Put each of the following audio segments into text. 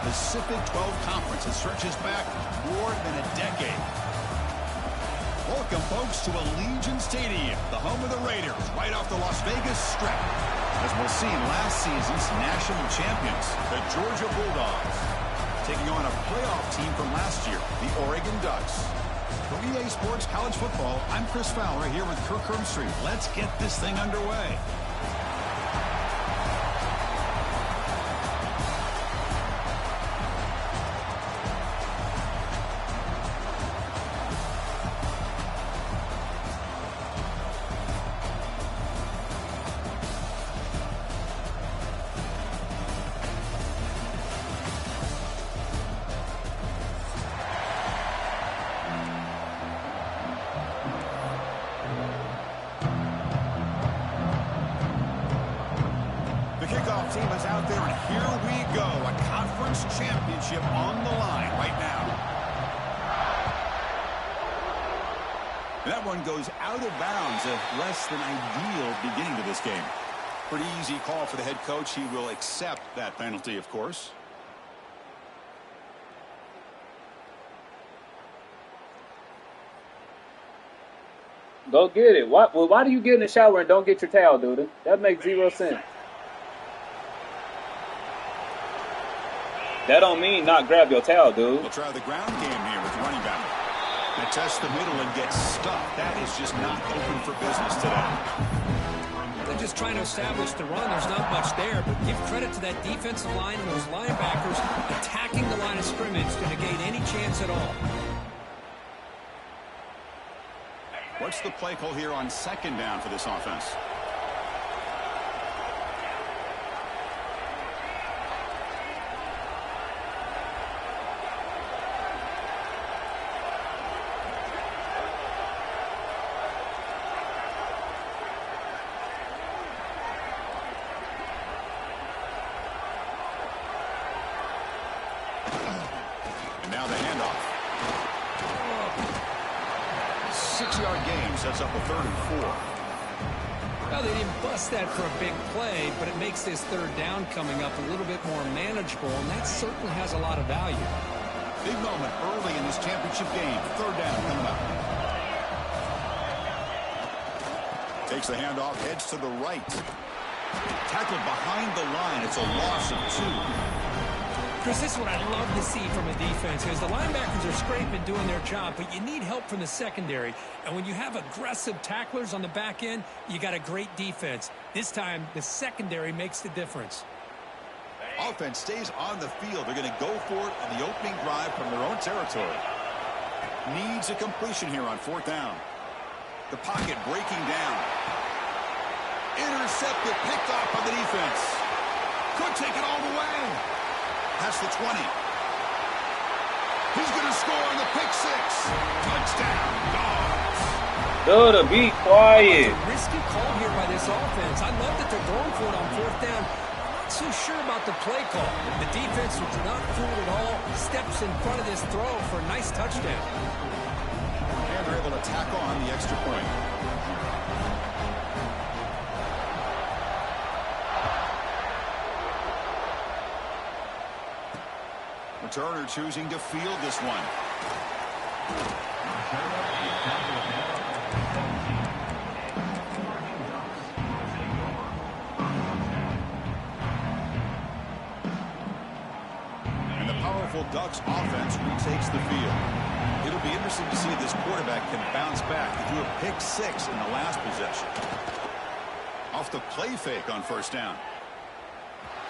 Pacific 12 Conference that stretches back more than a decade. Welcome, folks, to Allegiant Stadium, the home of the Raiders, right off the Las Vegas Strip. As we'll see, last season's national champions, the Georgia Bulldogs, taking on a playoff team from last year, the Oregon Ducks. For EA Sports College Football, I'm Chris Fowler here with Kirk Herbstreit. Let's get this thing underway. Team is out there, and here we go. A conference championship on the line right now. That one goes out of bounds. A less than ideal beginning to this game. Pretty easy call for the head coach. He will accept that penalty, of course. Go get it. Why do you get in the shower and don't get your towel, dude? That makes zero sense. That don't mean not grab your towel, dude. We'll try the ground game here with running back. They test the middle and get stuffed. That is just not open for business today. They're just trying to establish the run. There's not much there, but give credit to that defensive line and those linebackers attacking the line of scrimmage to negate any chance at all. What's the play call here on second down for this offense? Now the handoff. 6-yard gain sets up a 3rd and 4. Well, they didn't bust that for a big play, but it makes this third down coming up a little bit more manageable, and that certainly has a lot of value. Big moment early in this championship game. 3rd down coming up. Takes the handoff, heads to the right. Tackled behind the line. It's a loss of 2. Chris, this is what I'd love to see from a defense, because the linebackers are scraping, doing their job, but you need help from the secondary. And when you have aggressive tacklers on the back end, you got a great defense. This time, the secondary makes the difference. Offense stays on the field. They're going to go for it on the opening drive from their own territory. Needs a completion here on 4th down. The pocket breaking down. Intercepted, picked off by the defense. Could take it all the way. That's the 20. He's going to score on the pick 6. Touchdown, Dogs. Dude, be quiet. It's a risky call here by this offense. I love that they're going for it on 4th down. I'm not so sure about the play call. The defense was not fooled at all. Steps in front of this throw for a nice touchdown. And they're able to tack on the extra point. Turner choosing to field this one. And the powerful Ducks offense retakes the field. It'll be interesting to see if this quarterback can bounce back. He threw a pick 6 in the last possession. Off the play fake on 1st down.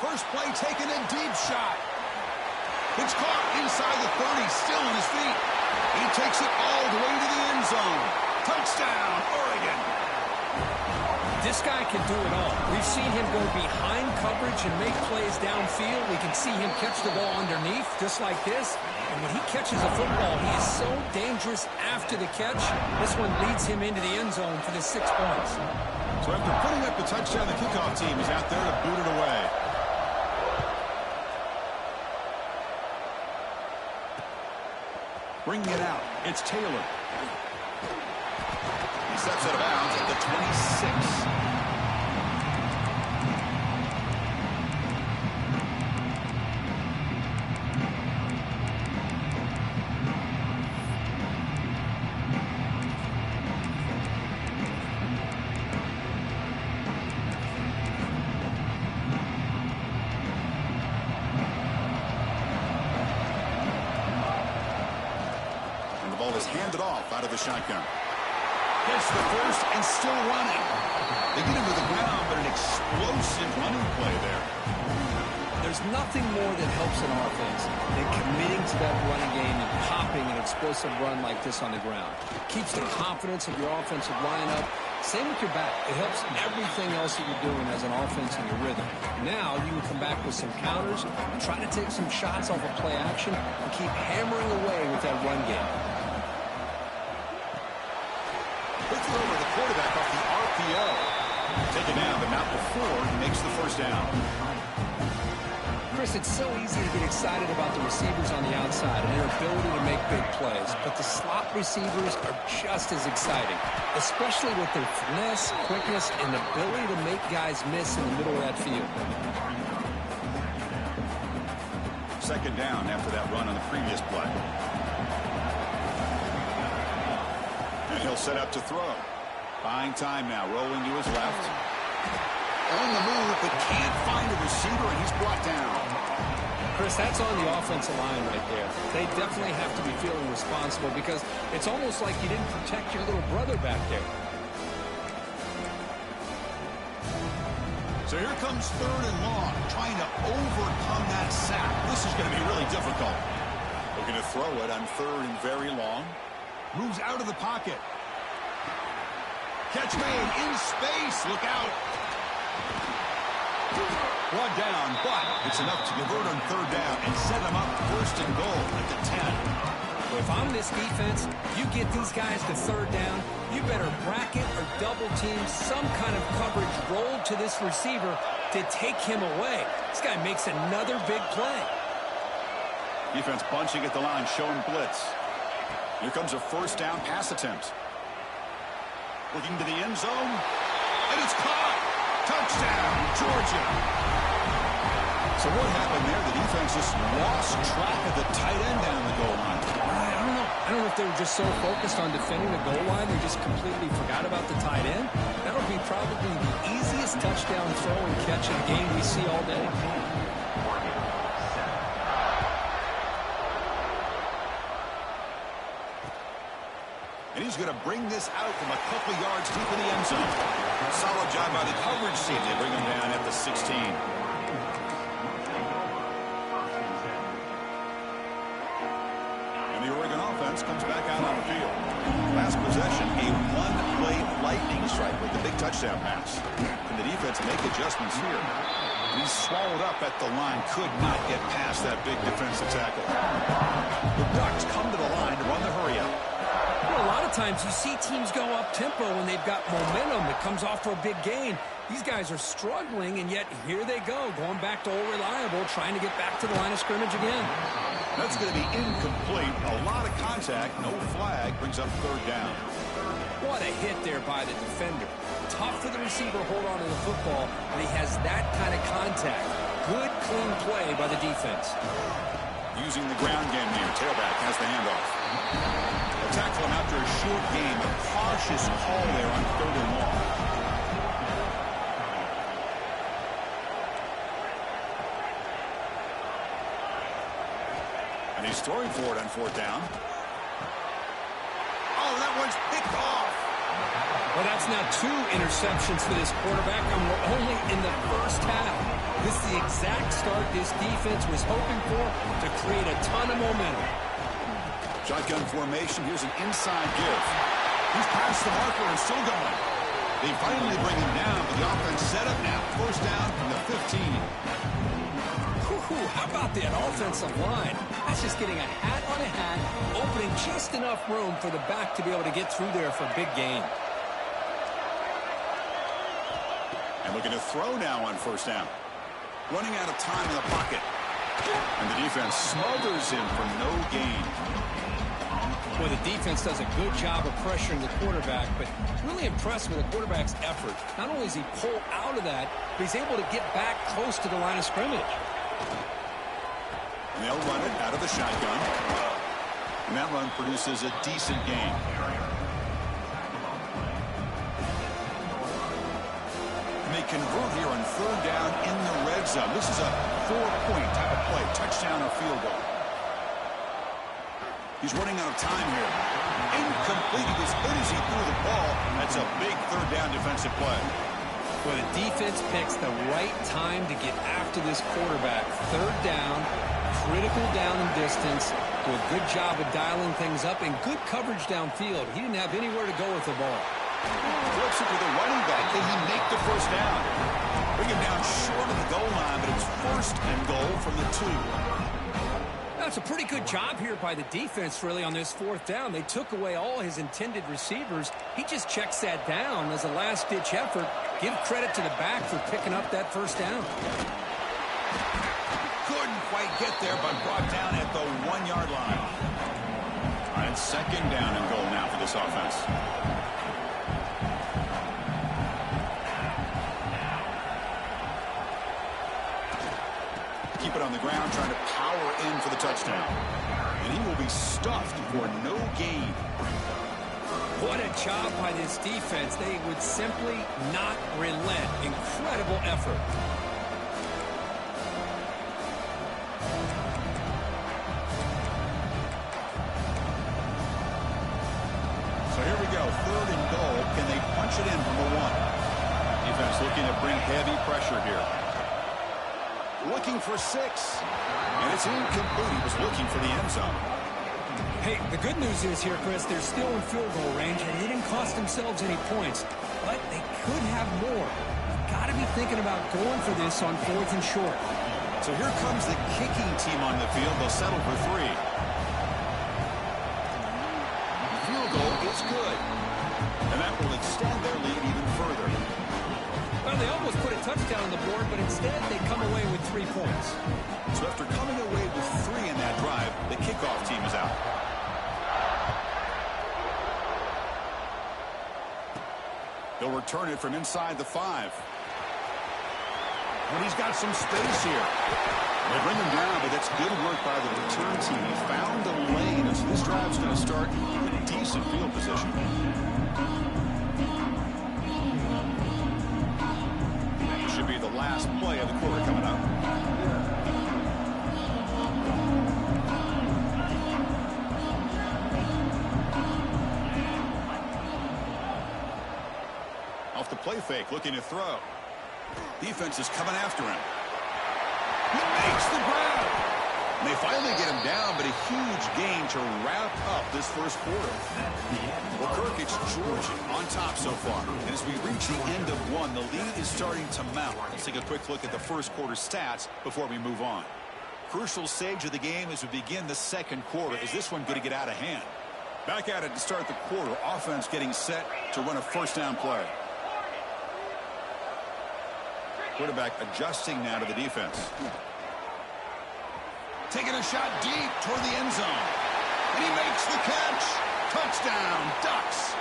First play taken, a deep shot. It's caught inside the 30, still on his feet. He takes it all the way to the end zone. Touchdown, Oregon. This guy can do it all. We've seen him go behind coverage and make plays downfield. We can see him catch the ball underneath, just like this. And when he catches a football, he is so dangerous after the catch. This one leads him into the end zone for the 6 points. So after putting up the touchdown, the kickoff team is out there to boot it away. Bringing it out, it's Taylor. He steps out of bounds at the 26. He's handed off out of the shotgun. Gets the first and still running. They get him to the ground, but an explosive running play there. There's nothing more that helps an offense than committing to that running game and popping an explosive run like this on the ground. Keeps the confidence of your offensive lineup. Same with your back. It helps everything else that you're doing as an offense in your rhythm. Now you can come back with some counters, try to take some shots off of play action, and keep hammering away with that run game. Quick throw to the quarterback off the RPO. Taken down, but not before he makes the first down. Chris, it's so easy to get excited about the receivers on the outside and their ability to make big plays, but the slot receivers are just as exciting, especially with their finesse, quickness, and ability to make guys miss in the middle of that field. Second down after that run on the previous play. And he'll set up to throw. Buying time now, rolling to his left. On the move, but can't find a receiver, and he's brought down. Chris, that's on the offensive line right there. They definitely have to be feeling responsible because it's almost like you didn't protect your little brother back there. So here comes third and long, trying to overcome that sack. This is going to be really difficult. Looking to throw it on third and very long. Moves out of the pocket. Catch made in space. Look out. One down, but it's enough to convert on third down and set them up first and goal at the 10. Well, if I'm this defense, you get these guys to third down, you better bracket or double team some kind of coverage rolled to this receiver to take him away. This guy makes another big play. Defense bunching at the line, showing blitz. Here comes a first down pass attempt. Looking to the end zone, and it's caught. Touchdown, Georgia. So what happened there? The defense just lost track of the tight end down the goal line. I don't know if they were just so focused on defending the goal line they just completely forgot about the tight end. That'll be probably the easiest touchdown throw and catch in a game we see all day. And he's going to bring this out from a couple yards deep in the end zone. Solid job by the coverage team. They bring him down at the 16. And the Oregon offense comes back out on the field. Last possession, a one-play lightning strike with the big touchdown pass. Can the defense make adjustments here? He's swallowed up at the line. Could not get past that big defensive tackle. The Ducks come to the line to run the hurry-up. A lot of times you see teams go up-tempo when they've got momentum that comes off for a big gain. These guys are struggling, and yet here they go, going back to old reliable, trying to get back to the line of scrimmage again. That's going to be incomplete. A lot of contact, no flag, brings up third down. What a hit there by the defender. Tough for the receiver to hold on to the football, and he has that kind of contact. Good, clean play by the defense. Using the ground game here. Tailback has the handoff. Tackle him after a short game. A cautious call there on third and long. And he's throwing for it on fourth down. Oh, that one's picked off. Well, that's now 2 interceptions for this quarterback, and we're only in the first half. This is the exact start this defense was hoping for to create a ton of momentum. Shotgun formation. Here's an inside give. He's past the marker and still going. They finally bring him down, but the offense set up now. First down from the 15. How about that offensive line? That's just getting a hat on a hat, opening just enough room for the back to be able to get through there for a big gain. And looking to throw now on first down. Running out of time in the pocket. And the defense smothers him for no gain. Well, the defense does a good job of pressuring the quarterback, but really impressed with the quarterback's effort. Not only does he pull out of that, but he's able to get back close to the line of scrimmage. And they'll run it out of the shotgun. And that run produces a decent gain. And they convert here on third down in the red zone. This is a 4-point type of play, touchdown or field goal. He's running out of time here. Incomplete. He was hit as he threw the ball. That's a big third down defensive play. Well, the defense picks the right time to get after this quarterback. Third down, critical down and distance. Do a good job of dialing things up and good coverage downfield. He didn't have anywhere to go with the ball. Flips it to the running back. Can he make the first down? Bring him down short of the goal line, but it's first and goal from the 2. That's a pretty good job here by the defense, really, on this fourth down. They took away all his intended receivers. He just checks that down as a last-ditch effort. Give credit to the back for picking up that first down. Couldn't quite get there, but brought down at the 1-yard line. All right, second down and goal now for this offense. Keep it on the ground, trying to power in for the touchdown. And he will be stuffed for no gain. What a job by this defense. They would simply not relent. Incredible effort. So here we go, third and goal. Can they punch it in from the 1? Defense looking to bring heavy pressure here. Looking for 6. And it's incomplete. He was looking for the end zone. Hey, the good news is here, Chris, they're still in field goal range, and they didn't cost themselves any points. But they could have more. You've got to be thinking about going for this on 4th and short. So here comes the kicking team on the field. They'll settle for 3. The field goal is good. And that will extend their lead even further. Well, they almost put a touchdown on the board, but instead they come away with 3 points. So after coming away with 3 in that drive, the kickoff team is out. They'll return it from inside the 5. But he's got some space here. They bring him down, but that's good work by the return team. He found the lane, and so this drive's going to start in a decent field position. Should be the last play of the quarter coming up. Off the play fake, looking to throw. Defense is coming after him. He makes the grab. And they finally get him down, but a huge gain to wrap up this first quarter. Well, Kirk, it's Georgia on top so far. And as we reach the end of 1, the lead is starting to mount. Let's take a quick look at the first quarter stats before we move on. Crucial stage of the game as we begin the second quarter. Is this one going to get out of hand? Back at it to start the quarter. Offense getting set to run a first down play. Quarterback adjusting now to the defense. Taking a shot deep toward the end zone. And he makes the catch. Touchdown, Ducks.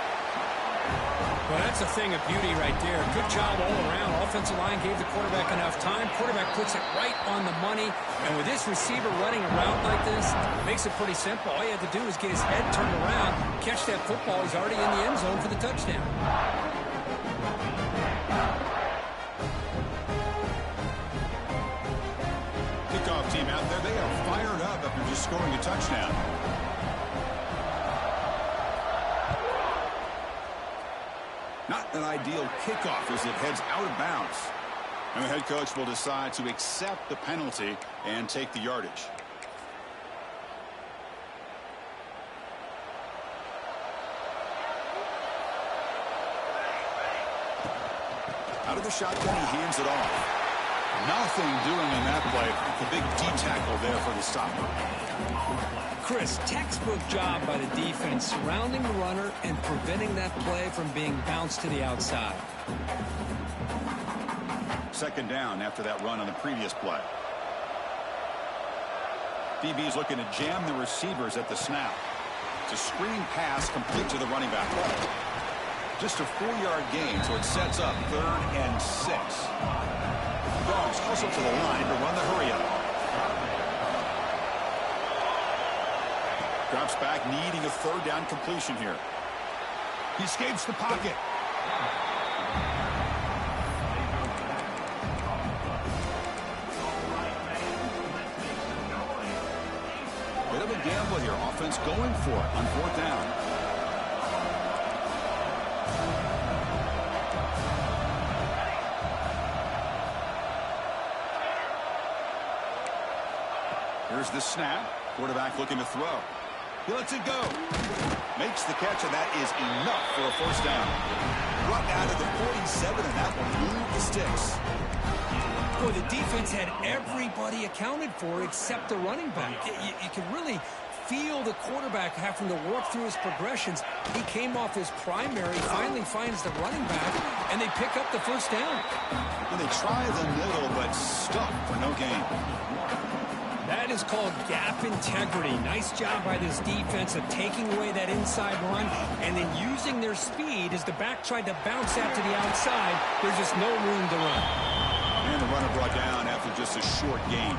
Well, that's a thing of beauty right there. Good job all around. Offensive line gave the quarterback enough time. Quarterback puts it right on the money. And with this receiver running around like this, it makes it pretty simple. All you have to do is get his head turned around, catch that football. He's already in the end zone for the touchdown. Kickoff team out there. They are fired up after just scoring a touchdown. Not an ideal kickoff as it heads out of bounds. And the head coach will decide to accept the penalty and take the yardage. Out of the shotgun, he hands it off. Nothing doing in that play. The big D tackle there for the stopper. Chris, textbook job by the defense surrounding the runner and preventing that play from being bounced to the outside. Second down after that run on the previous play. DB's looking to jam the receivers at the snap. It's a screen pass complete to the running back. Just a 4-yard gain, so it sets up 3rd and 6. Dogs hustle to the line to run the hurry-up. Drops back, needing a 3rd down completion here. He escapes the pocket. Bit of a gamble here. Offense going for it on 4th down. Here's the snap. Quarterback looking to throw. He lets it go. Makes the catch, and that is enough for a 1st down. Brought down to the 47, and that will move the sticks. Boy, the defense had everybody accounted for except the running back. You can really feel the quarterback having to work through his progressions. He came off his primary, finally finds the running back, and they pick up the 1st down. And they try the middle, but stuck for no gain. That is called gap integrity. Nice job by this defense of taking away that inside run and then using their speed as the back tried to bounce out to the outside. There's just no room to run. And the runner brought down after just a short gain.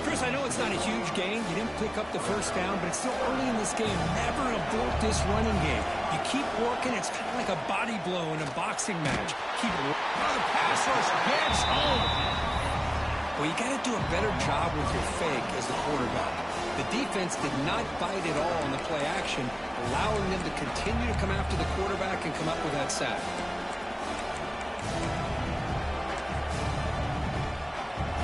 Chris, I know it's not a huge gain. You didn't pick up the 1st down, but it's still early in this game. Never abort this running game. You keep working. It's kind of like a body blow in a boxing match. Keep working. Oh, the pass rush gets home. Well, you got to do a better job with your fake as the quarterback. The defense did not bite at all on the play action, allowing them to continue to come after the quarterback and come up with that sack.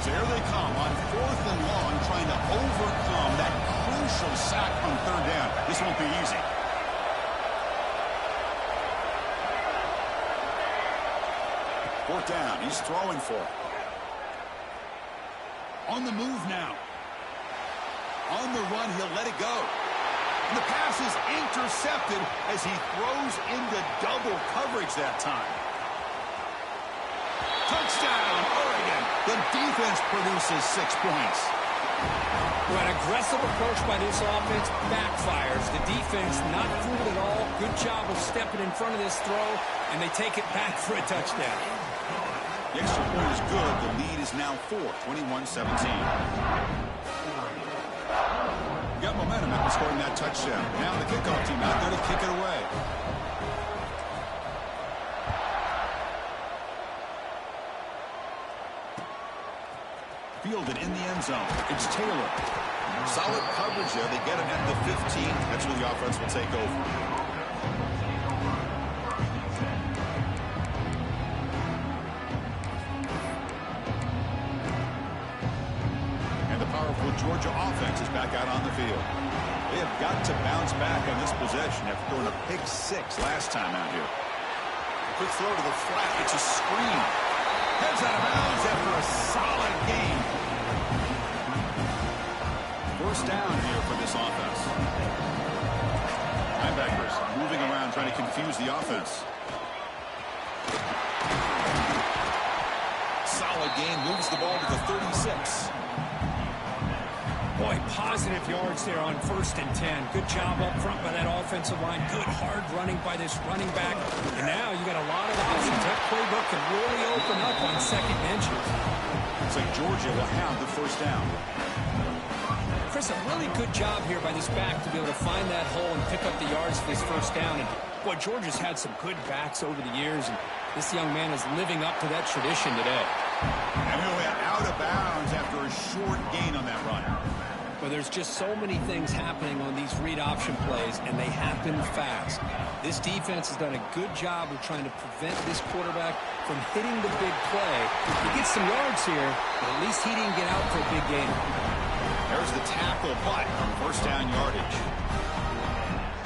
So here they come on 4th and long, trying to overcome that crucial sack on 3rd down. This won't be easy. Fourth down, he's throwing for it. On the move now. On the run, he'll let it go. And the pass is intercepted as he throws into double coverage that time. Touchdown, Oregon. The defense produces 6 points. Well, an aggressive approach by this offense backfires. The defense not fooled at all. Good job of stepping in front of this throw, and they take it back for a touchdown. The extra point is good. The lead is now 4, 21-17. Got momentum after scoring that touchdown. Now the kickoff team out there to kick it away. Fielded in the end zone. It's Taylor. Solid coverage there. They get him at the 15. That's where the offense will take over. Georgia offense is back out on the field. They have got to bounce back on this possession after throwing a pick 6 last time out here. Quick throw to the flat. It's a screen. Heads out of bounds after a solid game. 1st down here for this offense. Linebackers moving around trying to confuse the offense. Solid gain. Moves the ball to the 36. Boy, positive yards there on 1st and 10. Good job up front by that offensive line. Good hard running by this running back. And now you got a lot of options. That playbook can really open up on 2nd and inches. Looks like Georgia will have the 1st down. Chris, a really good job here by this back to be able to find that hole and pick up the yards for this 1st down. And boy, Georgia's had some good backs over the years, and this young man is living up to that tradition today. And we went out of bounds after a short gain on that run. Well, there's just so many things happening on these read option plays, and they happen fast. This defense has done a good job of trying to prevent this quarterback from hitting the big play. He gets some yards here, but at least he didn't get out for a big gain. There's the tackle, but on 1st down yardage.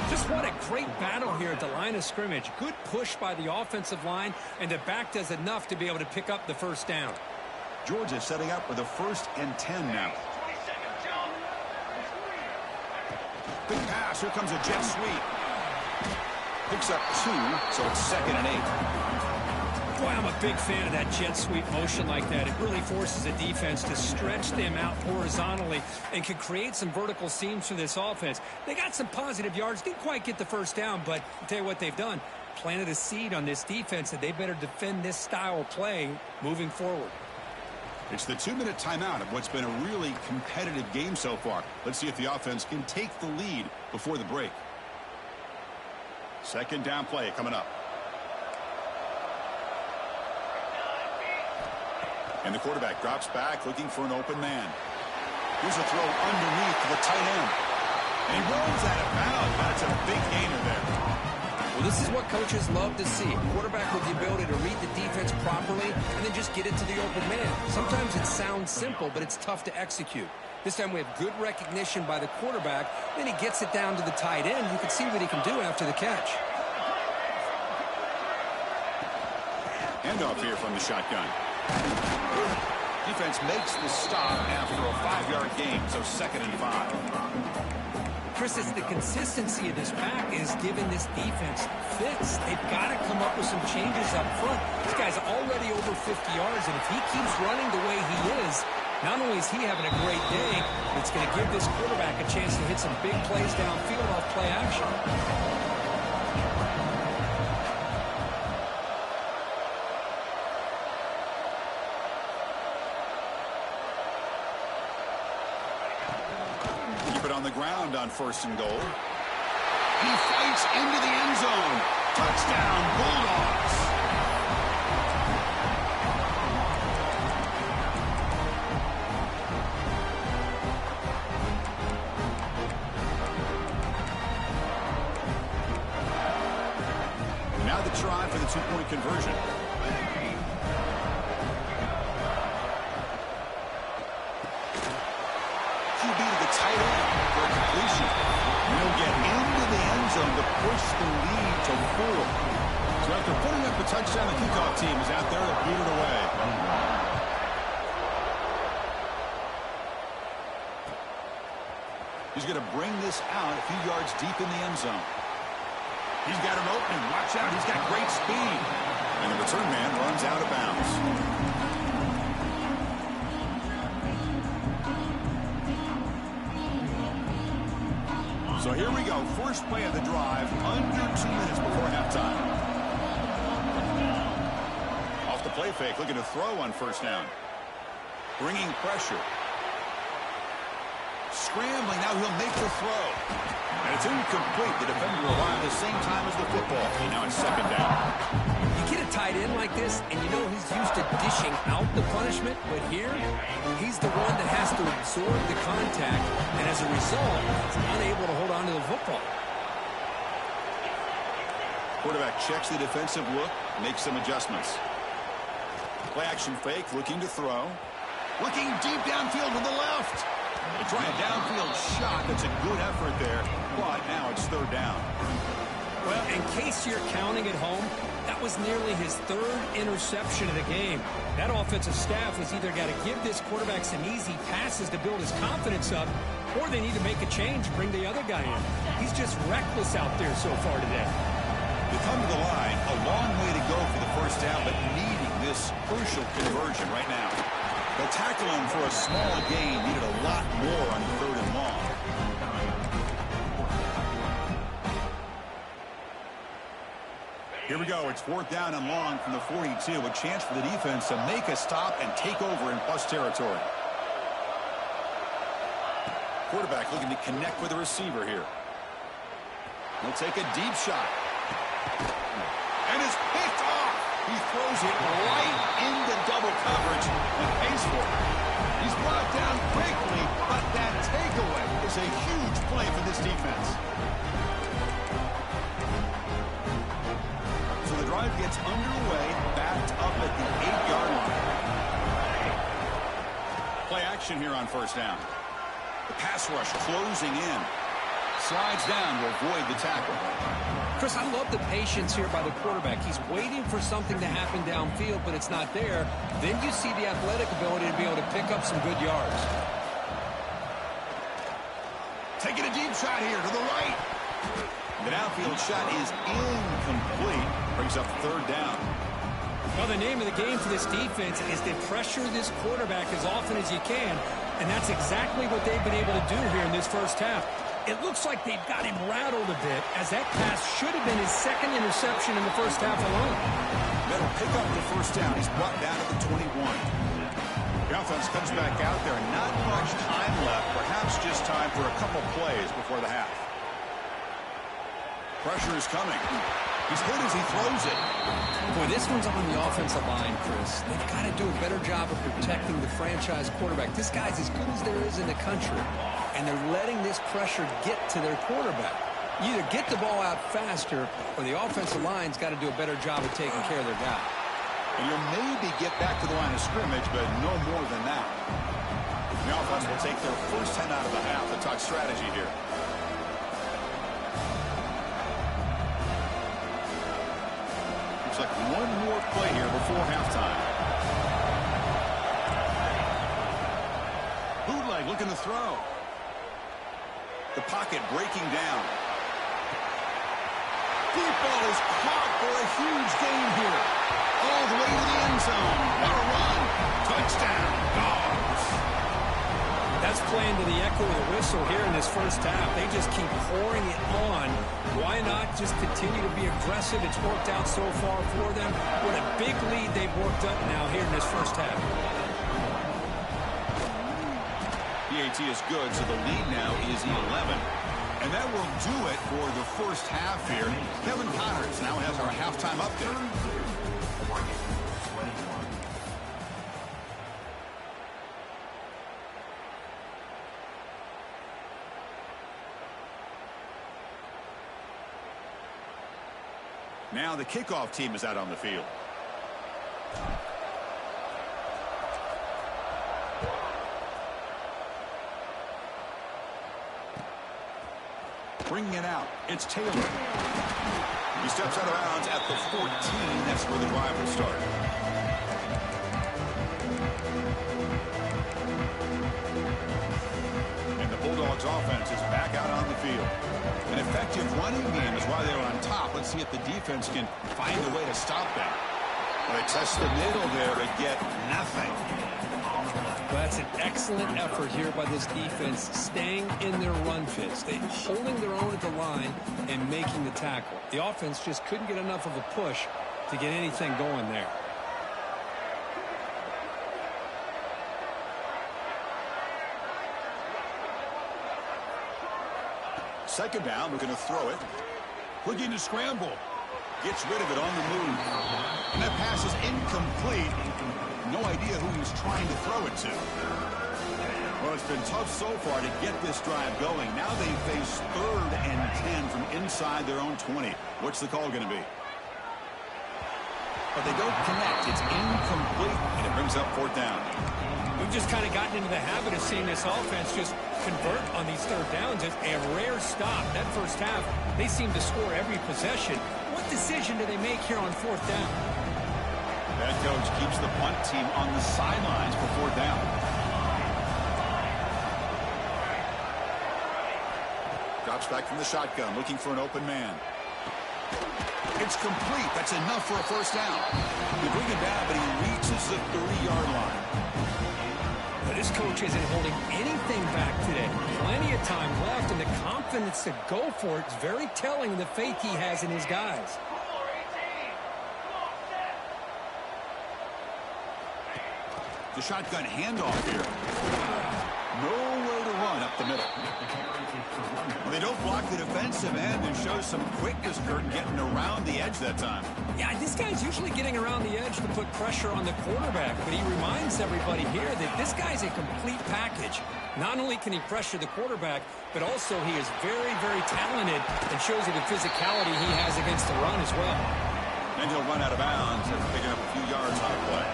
Just what a great battle here at the line of scrimmage. Good push by the offensive line, and the back does enough to be able to pick up the 1st down. Georgia setting up with a 1st and 10 now. Big pass. Here comes a jet sweep. Picks up 2, so it's 2nd and 8. Boy, I'm a big fan of that jet sweep motion like that. It really forces the defense to stretch them out horizontally and can create some vertical seams for this offense. They got some positive yards. Didn't quite get the 1st down, but I'll tell you what they've done. Planted a seed on this defense that they better defend this style of play moving forward. It's the 2-minute timeout of what's been a really competitive game so far. Let's see if the offense can take the lead before the break. 2nd down play coming up. And the quarterback drops back looking for an open man. Here's a throw underneath to the tight end. And he rolls out of bounds. That's a big gainer there. Well, this is what coaches love to see. A quarterback with the ability to read the defense properly and then just get it to the open man. Sometimes it sounds simple, but it's tough to execute. This time we have good recognition by the quarterback. Then he gets it down to the tight end. You can see what he can do after the catch. Handoff here from the shotgun. Defense makes the stop after a 5-yard gain, so 2nd and 5. Chris, it's the consistency of this pack is giving this defense fits. They've got to come up with some changes up front. This guy's already over 50 yards, and if he keeps running the way he is, not only is he having a great day, but it's going to give this quarterback a chance to hit some big plays downfield off play action. On the ground on 1st and goal. He fights into the end zone. Touchdown, Bulldogs. Now the try for the 2-point conversion. QB to the tight end. Completion. He'll get into the end zone to push the lead to 4. So after putting up a touchdown, the kickoff team is out there to boot it away. He's going to bring this out a few yards deep in the end zone. He's got an opening. Watch out. He's got great speed. And the return man runs out of bounds. So here we go. First play of the drive, under 2 minutes before halftime. Off the play fake, looking to throw on 1st down. Bringing pressure. Scrambling, now he'll make the throw. And it's incomplete. The defender arrived at the same time as the football. And now it's 2nd down. You get a tight end like this, and you know he's used to dishing out the punishment, but here, he's the one that has to absorb the contact, and as a result, he's unable to hold on to the football. Quarterback checks the defensive look, makes some adjustments. Play action fake, looking to throw. Looking deep downfield to the left. They try a downfield shot. That's a good effort there, but now it's 3rd down. Well, in case you're counting at home, that was nearly his 3rd interception of the game. That offensive staff has either got to give this quarterback some easy passes to build his confidence up, or they need to make a change, bring the other guy in. He's just reckless out there so far today. They come to the line, a long way to go for the 1st down, but needing this crucial conversion right now. They'll tackle him for a small gain, needed a lot more on 3rd and long. Here we go. It's 4th down and long from the 42. A chance for the defense to make a stop and take over in plus territory. Quarterback looking to connect with the receiver here. He'll take a deep shot. And it's picked off. He throws it right into double coverage and pays for it. He's brought down quickly, but that takeaway is a huge play for this defense. So the drive gets underway, backed up at the 8-yard line. Play action here on 1st down. The pass rush closing in. Slides down to avoid the tackle. Chris, I love the patience here by the quarterback. He's waiting for something to happen downfield, but it's not there. Then you see the athletic ability to be able to pick up some good yards. Taking a deep shot here to the right. The downfield shot is incomplete. Brings up 3rd down. Well, the name of the game for this defense is to pressure this quarterback as often as you can, and that's exactly what they've been able to do here in this 1st half. It looks like they've got him rattled a bit, as that pass should have been his 2nd interception in the 1st half alone. That'll pick up the 1st down. He's brought down to the 21. The offense comes back out there. Not much time left. Perhaps just time for a couple plays before the half. Pressure is coming. He's hit as he throws it. Boy, this one's on the offensive line, Chris. They've got to do a better job of protecting the franchise quarterback. This guy's as good as there is in the country, and they're letting this pressure get to their quarterback. You either get the ball out faster, or the offensive line's got to do a better job of taking care of their guy. And you'll maybe get back to the line of scrimmage, but no more than that. The offense will take their first 10 out of the half to talk strategy here. Looks like one more play here before halftime. Bootleg looking to throw. The pocket breaking down. Deep ball is caught for a huge gain here. All the way to the end zone. What a run. Touchdown, Dogs. That's playing to the echo of the whistle here in this first half. They just keep pouring it on. Why not just continue to be aggressive? It's worked out so far for them. What a big lead they've worked up now here in this first half. PAT is good, so the lead now is 11. And that will do it for the first half here. Kevin Connors now has our halftime update. Now the kickoff team is out on the field. Bringing it out, it's Taylor. He steps out of bounds at the 14. That's where the drive will start. And the Bulldogs offense is back out on the field. An effective running game is why they're on top. Let's see if the defense can find a way to stop them. Well, they test the middle there, but get nothing. Well, that's an excellent effort here by this defense, staying in their run fits. They're holding their own at the line and making the tackle. The offense just couldn't get enough of a push to get anything going there. Second down, we're going to throw it. Looking to scramble. Gets rid of it on the move. And that pass is incomplete. No idea who he was trying to throw it to. Well, it's been tough so far to get this drive going. Now they face 3rd and 10 from inside their own 20. What's the call going to be? But they don't connect. It's incomplete, and it brings up 4th down. We've just kind of gotten into the habit of seeing this offense just convert on these 3rd downs. It's a rare stop. That first half, they seem to score every possession. What decision do they make here on 4th down? That coach keeps the punt team on the sidelines for 4th down. Drops back from the shotgun, looking for an open man. It's complete. That's enough for a 1st down. They bring him down, but he reaches the 30-yard line. But this coach isn't holding anything back today. Plenty of time left, and the confidence to go for it is very telling of the faith he has in his guys. The shotgun handoff here. Nowhere to run up the middle. Well, they don't block the defensive end and show some quickness, Curtin, getting around the edge that time. Yeah, this guy's usually getting around the edge to put pressure on the quarterback, but he reminds everybody here that this guy's a complete package. Not only can he pressure the quarterback, but also he is very, very talented and shows you the physicality he has against the run as well. And he'll run out of bounds after picking up a few yards on the play.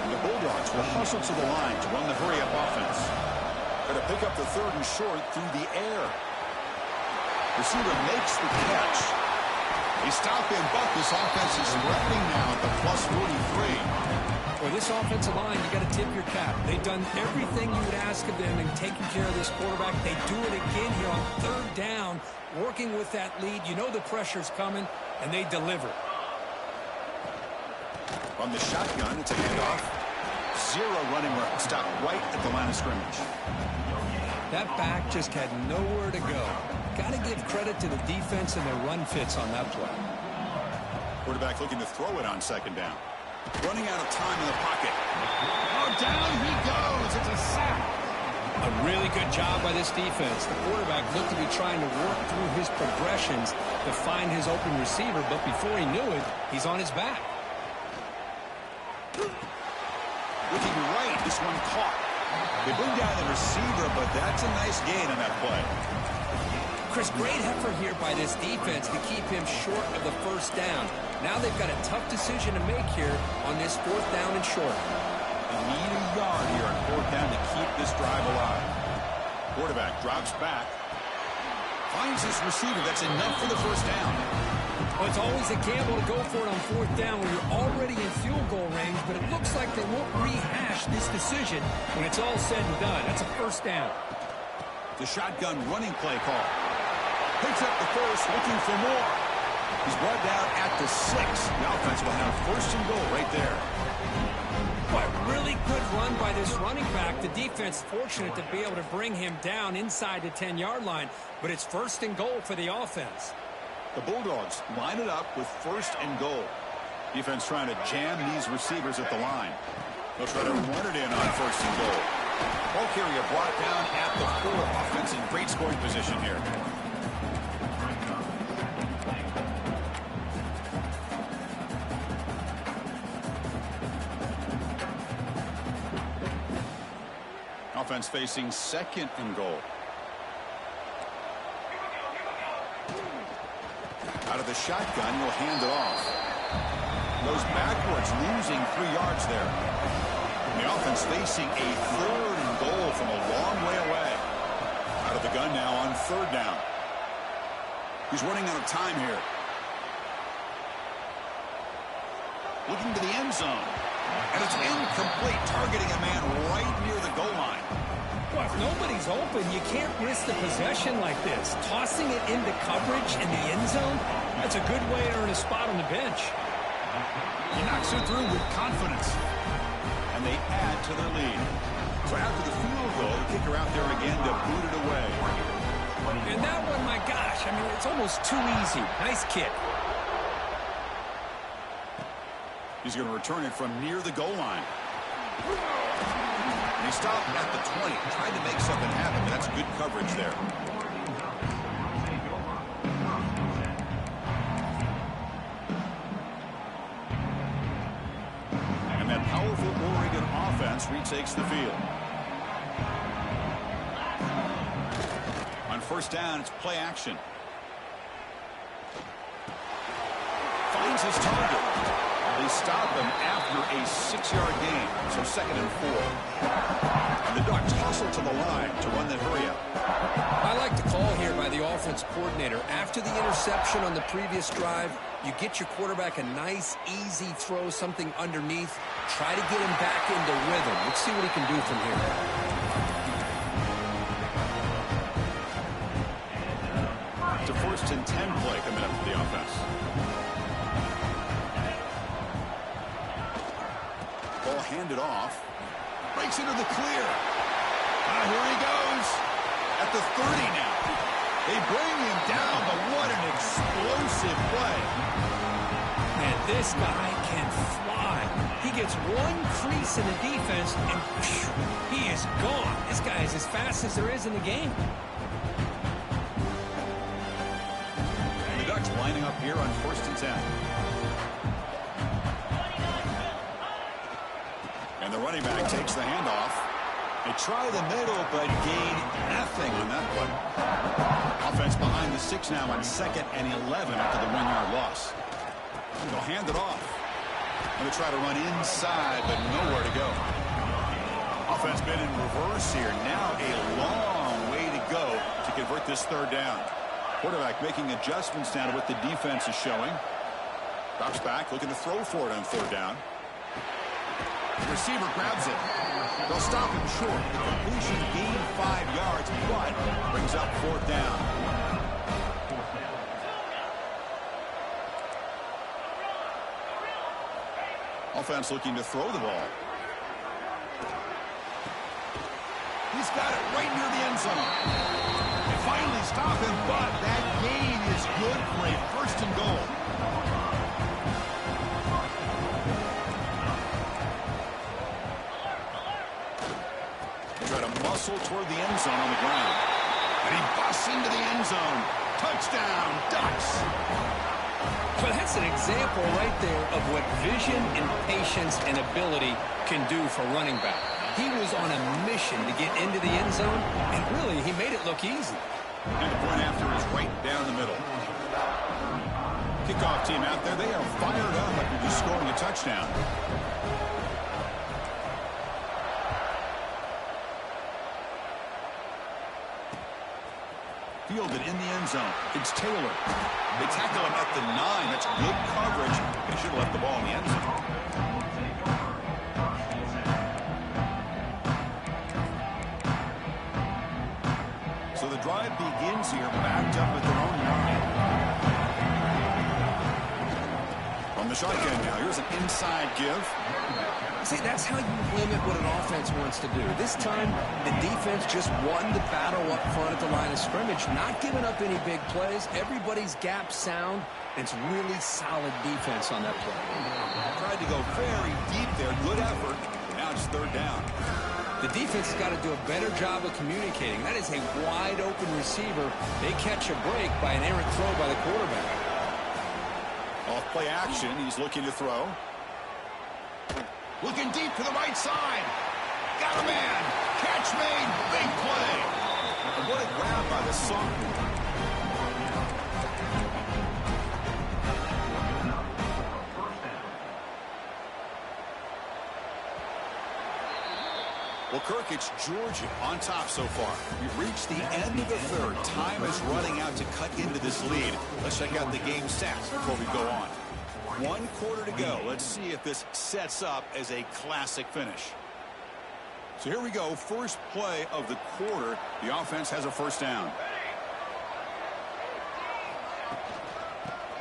And the Bulldogs will hustle to the line to run the hurry-up offense. Going to pick up the 3rd and short through the air. Receiver makes the catch. They stop in, but this offense is threatening now at the plus 43. For this offensive line, you got to tip your cap. They've done everything you would ask of them in taking care of this quarterback. They do it again here on 3rd down, working with that lead. You know the pressure's coming, and they deliver. On the shotgun, it's a handoff. 0 running room. Stopped right at the line of scrimmage. That back just had nowhere to go. Got to give credit to the defense and their run fits on that play. Quarterback looking to throw it on 2nd down. Running out of time in the pocket. Oh, down he goes. It's a sack. A really good job by this defense. The quarterback looked to be trying to work through his progressions to find his open receiver, but before he knew it, he's on his back. Looking right, this one caught. They bring down the receiver, but that's a nice gain on that play. Chris, great effort here by this defense to keep him short of the first down. Now they've got a tough decision to make here on this 4th down and short. They need a yard here on 4th down to keep this drive alive. Quarterback drops back. Finds his receiver. That's enough for the first down. Well, it's always a gamble to go for it on 4th down when you're already in field goal range, but it looks like they won't rehash this decision when it's all said and done. That's a first down. The shotgun running play call. Picks up the first, looking for more. He's brought down at the 6. The offense will have 1st and goal right there. Boy, really good run by this running back. The defense fortunate to be able to bring him down inside the 10-yard line, but it's 1st and goal for the offense. The Bulldogs line it up with 1st and goal. Defense trying to jam these receivers at the line. They'll try to run it in on 1st and goal. Ball carrier brought down at the 4. Offense in great scoring position here. Offense facing 2nd and goal. Out of the shotgun, he'll hand it off. Goes backwards, losing 3 yards there. And the offense facing a 3rd and goal from a long way away. Out of the gun now on 3rd down. He's running out of time here. Looking to the end zone. And it's incomplete, targeting a man right near the goal line. Well, if nobody's open, you can't risk the possession like this. Tossing it into coverage in the end zone, that's a good way to earn a spot on the bench. He knocks it through with confidence. And they add to their lead. So after the field goal, the kicker out there again to boot it away. And that one, my gosh, I mean, it's almost too easy. Nice kick. He's going to return it from near the goal line. And he stopped at the 20, tried to make something happen, but that's good coverage there. And that powerful Oregon offense retakes the field. On 1st down, it's play action. Finds his target. They stop him after a 6-yard gain, so 2nd and 4. And the Ducks hustle to the line to run that hurry up. I like the call here by the offense coordinator. After the interception on the previous drive, you get your quarterback a nice, easy throw, something underneath. Try to get him back into rhythm. Let's see what he can do from here. It's a 1st and 10 play coming up for the offense. Ball handed off. Breaks into the clear. Here he goes. At the 30 now. They bring him down, but what an explosive play. And this guy can fly. He gets one crease in the defense, and phew, he is gone. This guy is as fast as there is in the game. And the Ducks lining up here on 1st and 10. And the running back takes the handoff. They try the middle, but gain nothing on that play. Offense behind the 6 now on 2nd and 11 after the 1-yard loss. They'll hand it off. Going to try to run inside, but nowhere to go. Offense been in reverse here. Now a long way to go to convert this 3rd down. Quarterback making adjustments down to what the defense is showing. Drops back, looking to throw for it on 3rd down. The receiver grabs it. They'll stop him short. The completion gained 5 yards, but brings up 4th down. Offense looking to throw the ball. He's got it right near the end zone. They finally stop him, but that gain is good for a 1st and goal. whistle toward the end zone on the ground. And he busts into the end zone. Touchdown, Ducks. Well, that's an example right there of what vision and patience and ability can do for running back. He was on a mission to get into the end zone, and really, he made it look easy. And the point after is right down the middle. Kickoff team out there, they are fired up after just scoring a touchdown. Fielded in the end zone. It's Taylor. They tackle him at the 9. That's good coverage. They should have left the ball in the end zone. So the drive begins here backed up at their own 9. From the shotgun now. Here's an inside give. See, that's how you limit what an offense wants to do. This time, the defense just won the battle up front at the line of scrimmage, not giving up any big plays. Everybody's gap sound. It's really solid defense on that play. Tried to go very deep there. Good effort. Now it's third down. The defense has got to do a better job of communicating. That is a wide-open receiver. They catch a break by an errant throw by the quarterback. Off play action. He's looking to throw. Looking deep to the right side. Got a man. Catch made. Big play. And what a grab by the sophomore. Well, Kirk, it's Georgia on top so far. We've reached the end of the third. Time is running out to cut into this lead. Let's check out the game stats before we go on. 1 quarter to go. Let's see if this sets up as a classic finish. So here we go. First play of the quarter. The offense has a first down.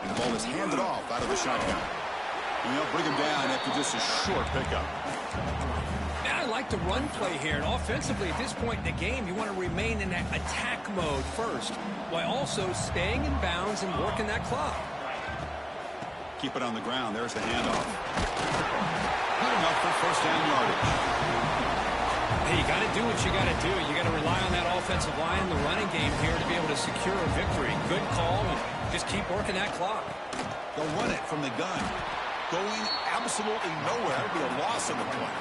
And the ball is handed off out of the shotgun. And they'll bring him down after just a short pickup. Now I like the run play here. And offensively, at this point in the game, you want to remain in that attack mode first, while also staying in bounds and working that clock. Keep it on the ground. There's the handoff. Good enough for first down yardage. Hey, you got to do what you got to do. You got to rely on that offensive line, the running game here to be able to secure a victory. Good call, and just keep working that clock. They'll run it from the gun. Going absolutely nowhere. It'll be a loss in the play.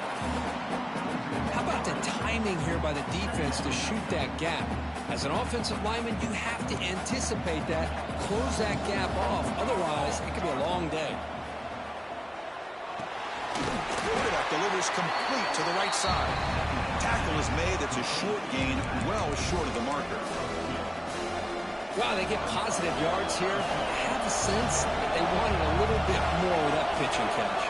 How about the timing here by the defense to shoot that gap? As an offensive lineman, you have to anticipate that, close that gap off. Otherwise, it could be a long day. Quarterback delivers complete to the right side. Tackle is made. It's a short gain, well short of the marker. Wow, they get positive yards here. I have a sense that they wanted a little bit more with that pitch and catch.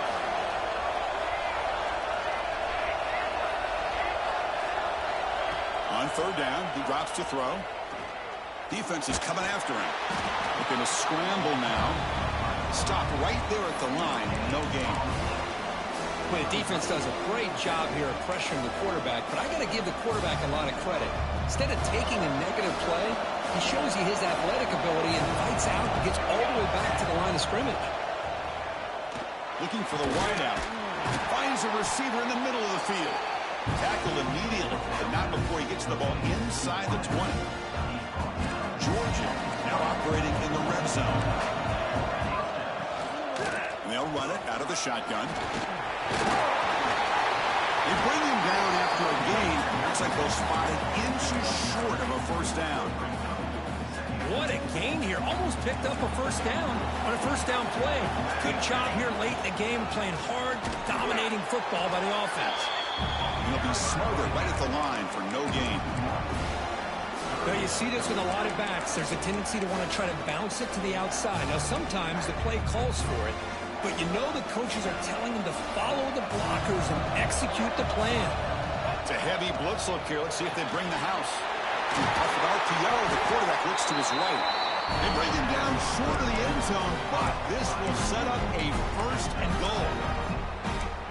On third down, he drops to throw. Defense is coming after him. Looking to scramble now. Stop right there at the line. No gain. Well, the defense does a great job here of pressuring the quarterback, but I got to give the quarterback a lot of credit. Instead of taking a negative play, he shows you his athletic ability and fights out and gets all the way back to the line of scrimmage. Looking for the wideout. Finds a receiver in the middle of the field. Tackle immediately, but not before he gets the ball inside the 20. Georgia now operating in the red zone. And they'll run it out of the shotgun. They bring him down after a gain. Looks like they'll spot it inches short of a first down. What a gain here. Almost picked up a first down on a first down play. Good job here late in the game, playing hard, dominating football by the offense. And he'll be smothered right at the line for no gain. Now you see this with a lot of backs. There's a tendency to want to try to bounce it to the outside. Now sometimes the play calls for it, but you know the coaches are telling them to follow the blockers and execute the plan. It's a heavy blitz look here. Let's see if they bring the house. Off of RPO, the quarterback looks to his right. They bring him down short of the end zone, but this will set up a first and goal.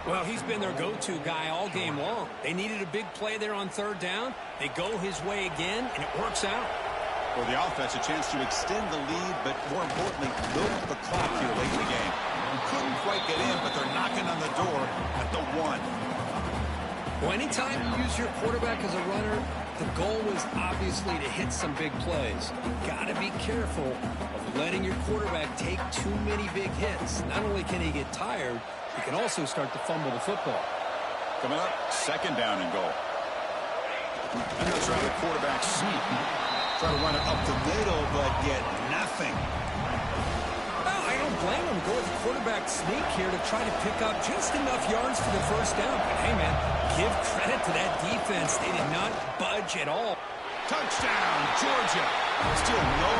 Well, he's been their go-to guy all game long. They needed a big play there on third down. They go his way again, and it works out. For the offense, a chance to extend the lead, but more importantly, build up the clock here late in the game. Couldn't quite get in, but they're knocking on the door at the 1. Well, anytime you use your quarterback as a runner, the goal is obviously to hit some big plays. You got to be careful of letting your quarterback take too many big hits. Not only can he get tired, he can also start to fumble the football. Coming up, 2nd down and goal. And they'll try the quarterback sneak. Try to run it up the middle, but get nothing. Well, I don't blame him. Go with the quarterback sneak here to try to pick up just enough yards for the first down. But hey, man, give credit to that defense. They did not budge at all. Touchdown, Georgia. Still no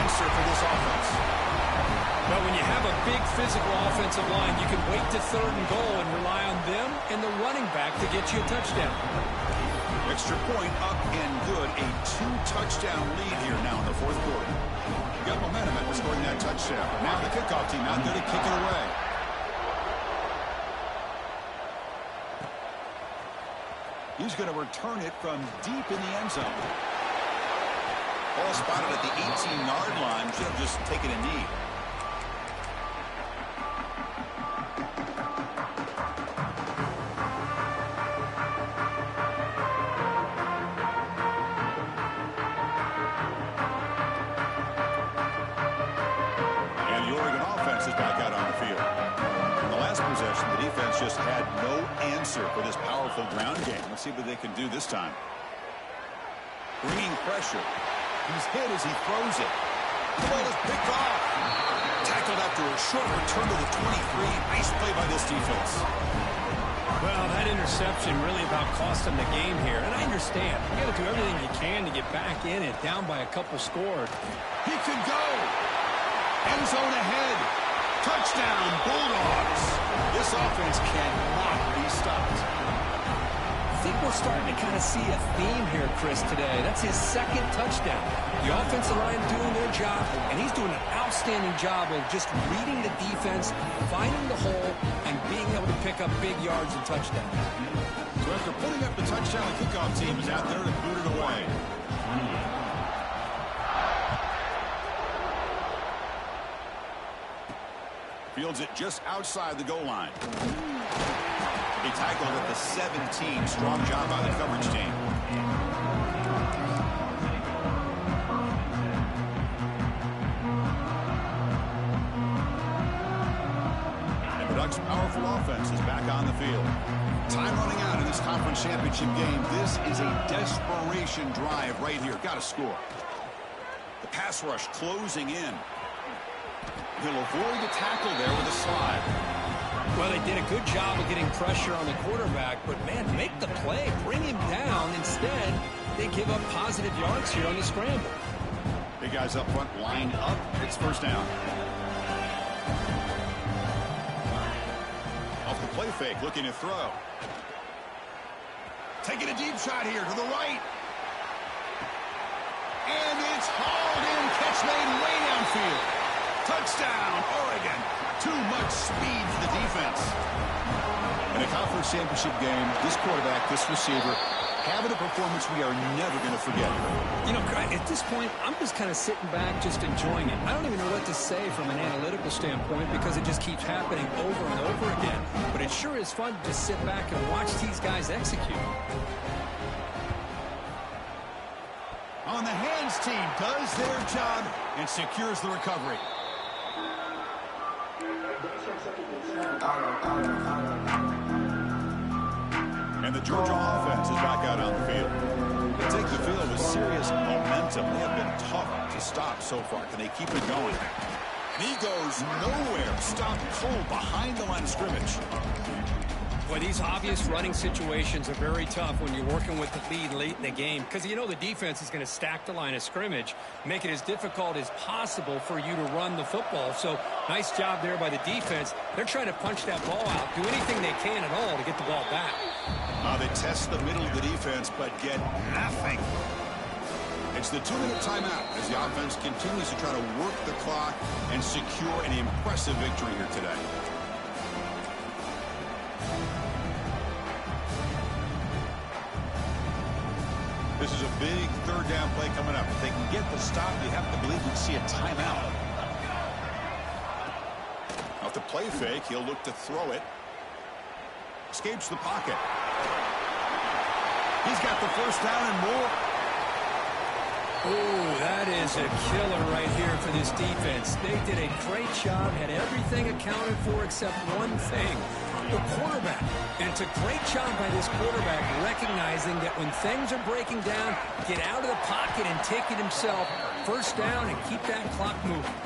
answer for this offense. But when you have a big physical offensive line, you can wait to 3rd and goal and rely on them and the running back to get you a touchdown. Extra point up and good. A 2-touchdown lead here now in the 4th quarter. You got momentum after scoring that touchdown. Now the kickoff team out there to kick it away. He's going to return it from deep in the end zone. Ball spotted at the 18-yard line. Should have just taken a knee. Just had no answer for this powerful ground game. Let's see what they can do this time. Bringing pressure. He's hit as he throws it. The ball is picked off. Tackled after a short return to the 23. Nice play by this defense. Well, that interception really about cost them the game here. And I understand. You got to do everything you can to get back in it, down by a couple scored. He can go. End zone ahead. Touchdown, Bulldogs. This offense cannot be stopped. I think we're starting to kind of see a theme here, Chris, today. That's his 2nd touchdown. The offensive line doing their job, and he's doing an outstanding job of just reading the defense, finding the hole, and being able to pick up big yards and touchdowns. So after putting up the touchdown, the kickoff team is out there to boot it away. Fields it just outside the goal line. He tackled at the 17. Strong job by the coverage team. And the Ducks' powerful offense is back on the field. Time running out in this conference championship game. This is a desperation drive right here. Got to score. The pass rush closing in. He'll avoid the tackle there with a slide. Well, they did a good job of getting pressure on the quarterback, but, man, make the play. Bring him down. Instead, they give up positive yards here on the scramble. Big guys up front line up. It's 1st down. Off the play fake, looking to throw. Taking a deep shot here to the right. And it's hauled in. Catch made way downfield. Touchdown, Oregon. Too much speed for the defense. In a conference championship game, this quarterback, this receiver, having a performance we are never going to forget. You know, at this point, I'm just kind of sitting back, just enjoying it. I don't even know what to say from an analytical standpoint because it just keeps happening over and over again. But it sure is fun to just sit back and watch these guys execute. On the hands team does their job and secures the recovery. And the Georgia offense is back out on the field. They take the field with serious momentum. They have been tough to stop so far. Can they keep it going? And he goes nowhere. Stopped cold behind the line of scrimmage. Boy, these obvious running situations are very tough when you're working with the lead late in the game because you know the defense is going to stack the line of scrimmage, make it as difficult as possible for you to run the football. So nice job there by the defense. They're trying to punch that ball out, do anything they can at all to get the ball back. They test the middle of the defense but get nothing. It's the 2-minute timeout as the offense continues to try to work the clock and secure an impressive victory here today. This is a big 3rd down play coming up. If they can get the stop, you have to believe we'd see a timeout. Off the play fake, he'll look to throw it. Escapes the pocket. He's got the first down and more. Oh, that is a killer right here for this defense. They did a great job, had everything accounted for except one thing, the quarterback. And it's a great job by this quarterback recognizing that when things are breaking down, get out of the pocket and take it himself. First down and keep that clock moving.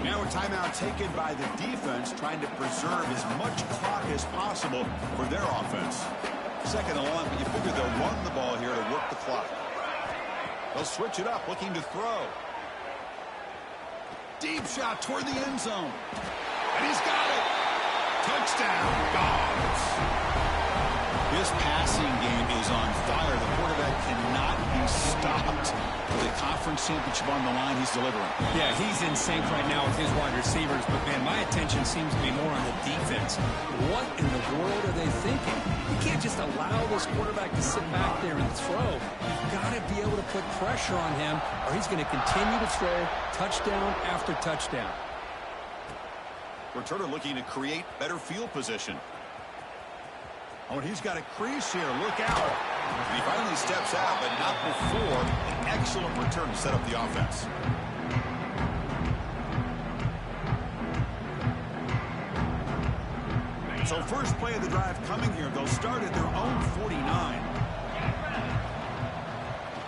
Now a timeout taken by the defense, trying to preserve as much clock as possible for their offense. Second and long, but you figure they'll run the ball here to work the clock. They'll switch it up, looking to throw. Deep shot toward the end zone. And he's got it. Touchdown, Dogs. This passing game is on fire. The quarterback cannot be stopped. With the conference championship on the line, he's delivering. Yeah, he's in sync right now with his wide receivers, but, man, my attention seems to be more on the defense. What in the world are they thinking? You can't just allow this quarterback to sit back there and throw. You've got to be able to put pressure on him, or he's going to continue to throw touchdown after touchdown. Returner looking to create better field position. Oh, and he's got a crease here. Look out. And he finally steps out, but not before an excellent return to set up the offense. So first play of the drive coming here. They'll start at their own 49.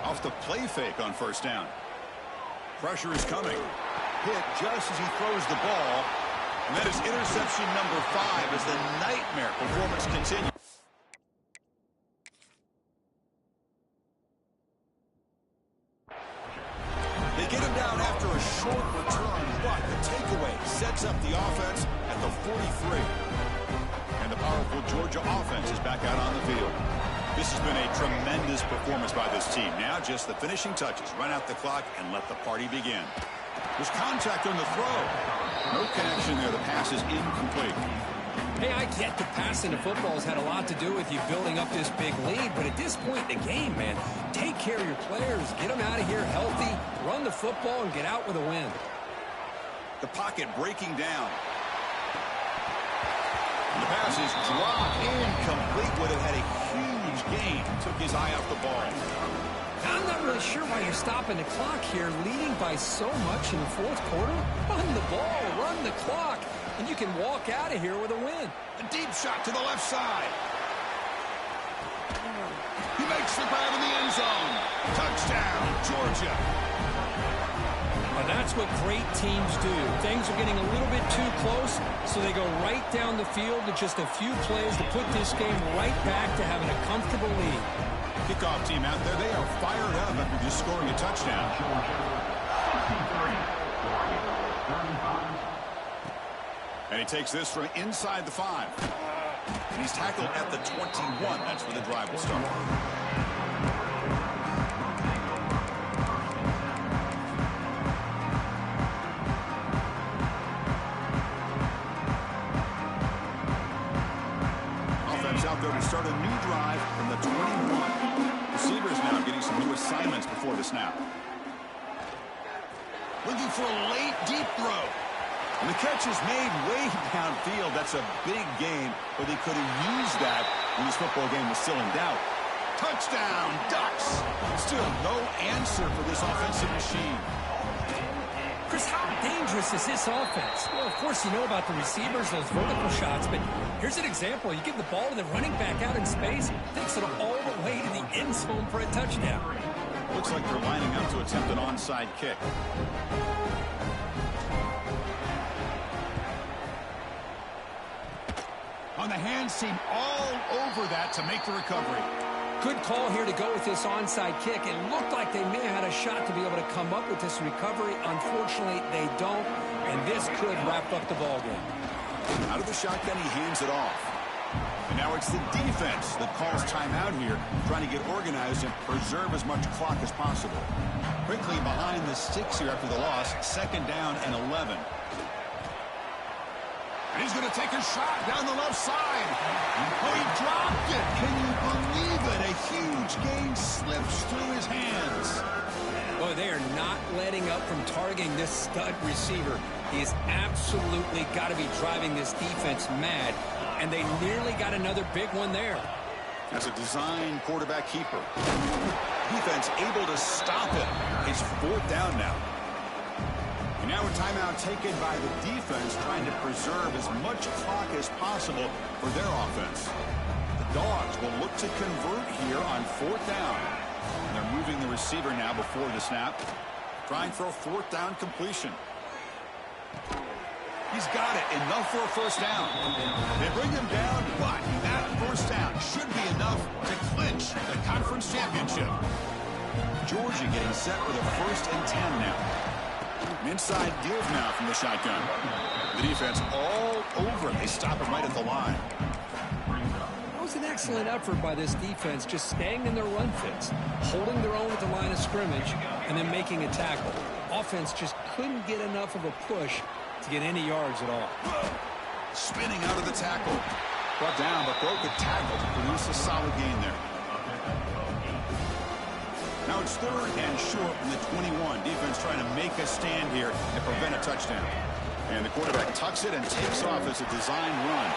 Off the play fake on first down. Pressure is coming. Hit just as he throws the ball. And that is interception number 5 as the nightmare performance continues. They get him down after a short return, but the takeaway sets up the offense at the 43. And the powerful Georgia offense is back out on the field. This has been a tremendous performance by this team. Now just the finishing touches. Run out the clock and let the party begin. There's contact on the throw. No connection there. The pass is incomplete. Hey, I get the passing of football has had a lot to do with you building up this big lead, but at this point in the game, man, take care of your players, get them out of here healthy, run the football, and get out with a win. The pocket breaking down. And the pass is dropped, incomplete. Would have had a huge gain. Took his eye off the ball. I'm not really sure why you're stopping the clock here, leading by so much in the fourth quarter. Run the ball, run the clock, and you can walk out of here with a win. A deep shot to the left side. He makes the grab in the end zone. Touchdown, Georgia. Well, that's what great teams do. Things are getting a little bit too close, so they go right down the field with just a few plays to put this game right back to having a comfortable lead. Kickoff team out there, they are fired up after just scoring a touchdown. And he takes this from inside the 5. And he's tackled at the 21. That's where the drive will start. Offense out there to start a new drive from the 21. Receivers now getting some new assignments before the snap. Looking for a late deep throw. And the catch is made way downfield. That's a big game, but they could have used that when this football game was still in doubt. Touchdown, Ducks. Still no answer for this offensive machine. Chris, how dangerous is this offense? Well, of course, you know about the receivers, those vertical shots, but here's an example. You give the ball to the running back out in space, takes it all the way to the end zone for a touchdown. Looks like they're lining up to attempt an onside kick. On the hands team all over that to make the recovery. Good call here to go with this onside kick. It looked like they may have had a shot to be able to come up with this recovery. Unfortunately, they don't, and this could wrap up the ballgame. Out of the shotgun, he hands it off. And now it's the defense that calls timeout here, trying to get organized and preserve as much clock as possible. Quickly behind the sticks here after the loss, second down and 11. And he's going to take a shot down the left side. Oh, he dropped it. Can you believe it? A huge gain slips through his hands. Boy, they are not letting up from targeting this stud receiver. He has absolutely got to be driving this defense mad, and they nearly got another big one there. as a design quarterback keeper. Defense able to stop it. It's 4th down now. And now a timeout taken by the defense, trying to preserve as much clock as possible for their offense. The Dogs will look to convert here on 4th down. And they're moving the receiver now before the snap, trying for a 4th down completion. He's got it. Enough for a 1st down. They bring him down, but that 1st down should be enough to clinch the conference championship. Georgia getting set with a 1st and 10 now. An inside give now from the shotgun. The defense all over it. They stop him right at the line. That was an excellent effort by this defense, just staying in their run fits, holding their own at the line of scrimmage, and then making a tackle. Offense just couldn't get enough of a push to get any yards at all. Spinning out of the tackle. Brought down, but broke a tackle to produce a solid gain there. Now it's 3rd and short from the 21. Defense trying to make a stand here and prevent a touchdown. And the quarterback tucks it and takes off as a design run.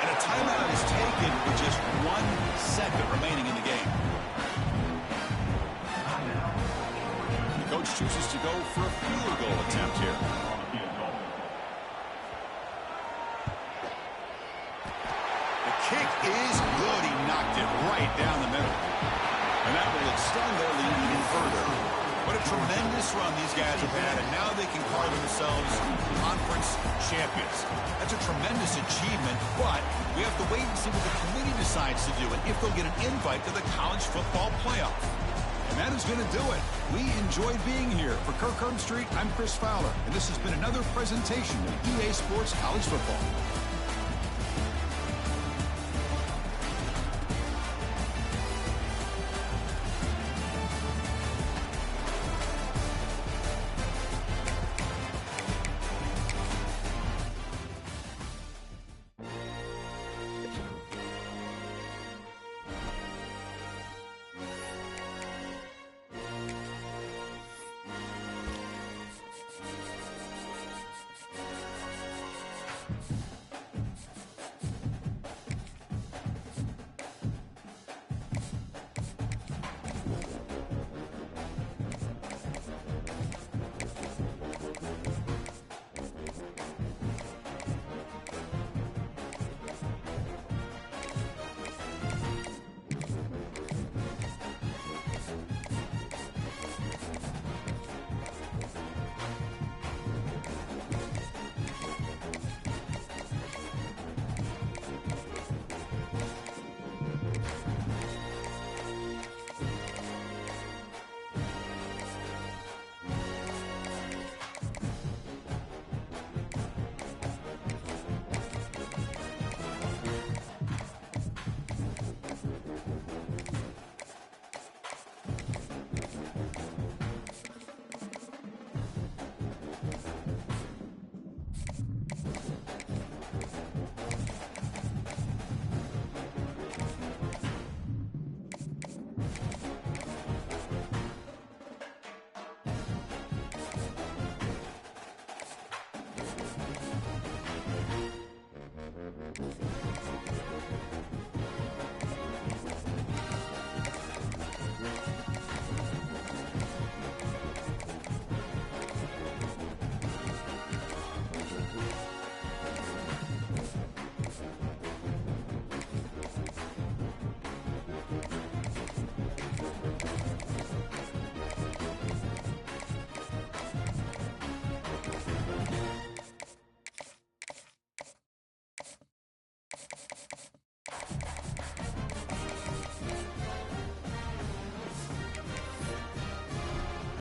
And a timeout is taken with just 1 second remaining in the game. The coach chooses to go for a field goal attempt here. The kick is good. He knocked it right down the middle. And that will extend their lead even further. What a tremendous run these guys have had, and now they can call themselves conference champions. That's a tremendous achievement, but we have to wait and see what the committee decides to do and if they'll get an invite to the college football playoff. And that is going to do it. We enjoyed being here. For Kirk Herbstreit, I'm Chris Fowler, and this has been another presentation of EA Sports College Football.